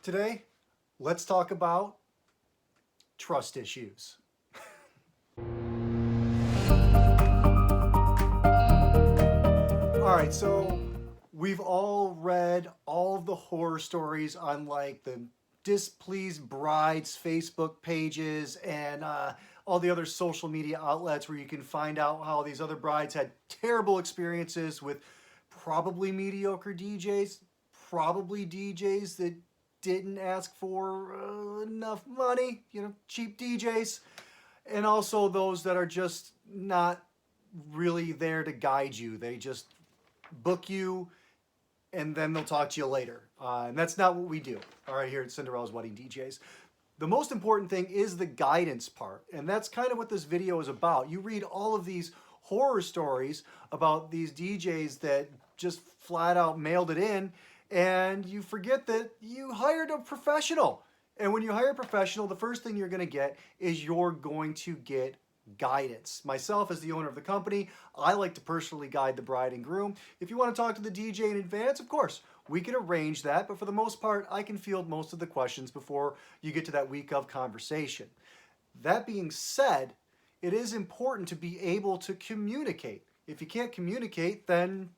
Today, let's talk about trust issues. All right, so we've all read all of the horror stories on like the displeased brides Facebook pages and all the other social media outlets where you can find out how these other brides had terrible experiences with probably mediocre DJs, probably DJs that didn't ask for enough money, cheap DJs, and also those that are just not really there to guide you. They just book you and then they'll talk to you later. And that's not what we do, all right, here at Cinderella's Wedding DJs. The most important thing is the guidance part, and that's kind of what this video is about. You read all of these horror stories about these DJs that just flat out mailed it in, and you forget that you hired a professional. And when you hire a professional, the first thing you're going to get is you're going to get guidance. Myself, as the owner of the company, I like to personally guide the bride and groom. If you want to talk to the DJ in advance, of course, we can arrange that, but for the most part, I can field most of the questions before you get to that week of conversation. That being said, it is important to be able to communicate. If you can't communicate, then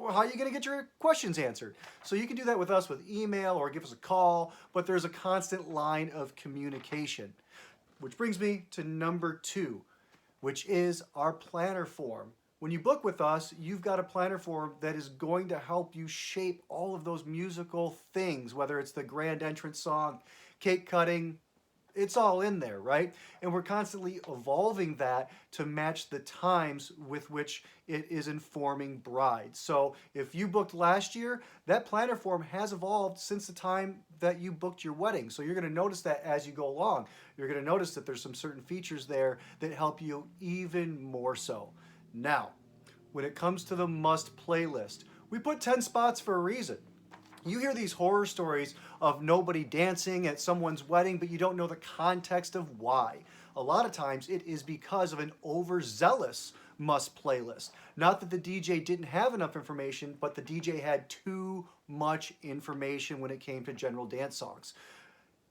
how are you going to get your questions answered? So you can do that with us with email or give us a call, but there's a constant line of communication. Which brings me to number 2, which is our planner form. When you book with us, you've got a planner form that is going to help you shape all of those musical things, whether it's the grand entrance song, cake cutting, it's all in there, right? And we're constantly evolving that to match the times with which it is informing brides. So if you booked last year, that planner form has evolved since the time that you booked your wedding. So you're going to notice that as you go along. You're going to notice that there's some certain features there that help you even more so. Now, when it comes to the must playlist, we put 10 spots for a reason. You hear these horror stories of nobody dancing at someone's wedding, but you don't know the context of why. A lot of times it is because of an overzealous must playlist. Not that the DJ didn't have enough information, but the DJ had too much information when it came to general dance songs.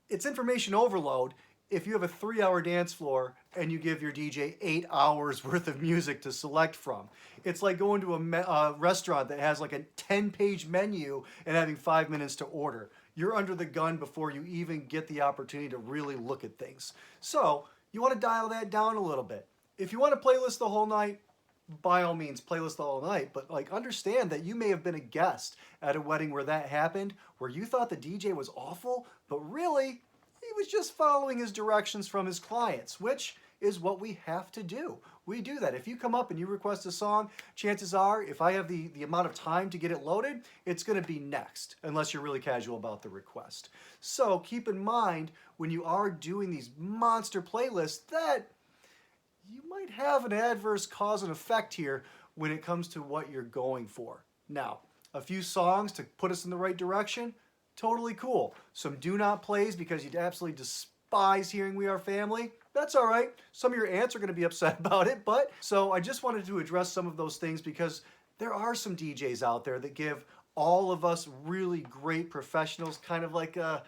It's information overload if you have a 3-hour dance floor and you give your DJ 8 hours worth of music to select from. It's like going to a restaurant that has like a 10-page menu and having 5 minutes to order. You're under the gun before you even get the opportunity to really look at things. So you want to dial that down a little bit. If you want to playlist the whole night, by all means, playlist the whole night, but like understand that you may have been a guest at a wedding where that happened, where you thought the DJ was awful, but really he was just following his directions from his clients, which is what we have to do. We do that. If you come up and you request a song, chances are, if I have the amount of time to get it loaded, it's going to be next, unless you're really casual about the request. So keep in mind, when you are doing these monster playlists, that you might have an adverse cause and effect here when it comes to what you're going for. Now, a few songs to put us in the right direction, totally cool. Some do not plays because you'd absolutely despise hearing We Are Family. That's all right. Some of your aunts are going to be upset about it, but so I just wanted to address some of those things because there are some DJs out there that give all of us really great professionals kind of like a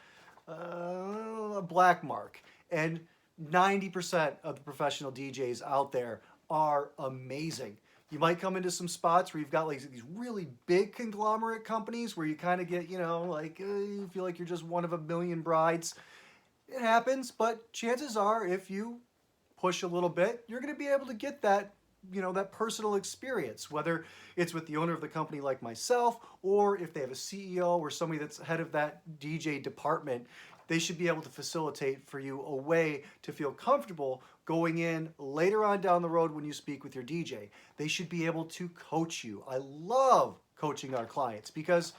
black mark. And 90% of the professional DJs out there are amazing. You might come into some spots where you've got like these really big conglomerate companies where you kind of get, you feel like you're just one of a million brides. It happens, but chances are if you push a little bit, you're going to be able to get that, that personal experience, whether it's with the owner of the company like myself, or if they have a CEO or somebody that's head of that DJ department. They should be able to facilitate for you a way to feel comfortable going in later on down the road when you speak with your DJ. They should be able to coach you. I love coaching our clients because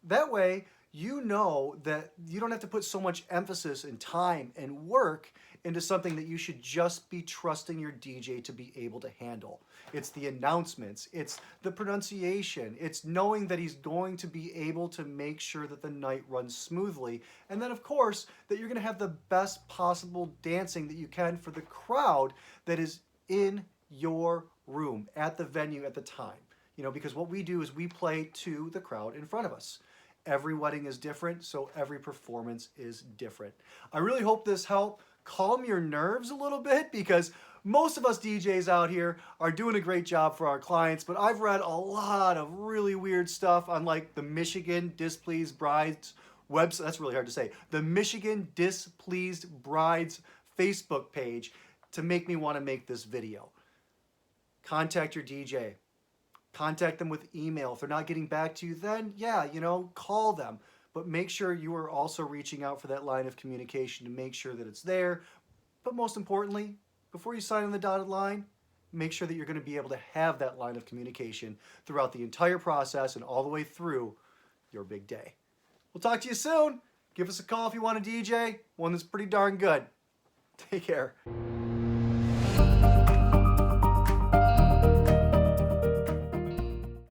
that way you know that you don't have to put so much emphasis and time and work into something that you should just be trusting your DJ to be able to handle. It's the announcements, it's the pronunciation, it's knowing that he's going to be able to make sure that the night runs smoothly, and then of course that you're going to have the best possible dancing that you can for the crowd that is in your room at the venue at the time. Because what we do is we play to the crowd in front of us. Every wedding is different, so every performance is different. I really hope this helped calm your nerves a little bit, because most of us DJs out here are doing a great job for our clients, but I've read a lot of really weird stuff on like the Michigan Displeased Brides website. That's really hard to say. The Michigan Displeased Brides Facebook page to make me want to make this video. Contact your DJ. Contact them with email. If they're not getting back to you, then yeah, call them. But make sure you are also reaching out for that line of communication to make sure that it's there. But most importantly, before you sign on the dotted line, make sure that you're going to be able to have that line of communication throughout the entire process and all the way through your big day. We'll talk to you soon. Give us a call if you want a DJ, one that's pretty darn good. Take care.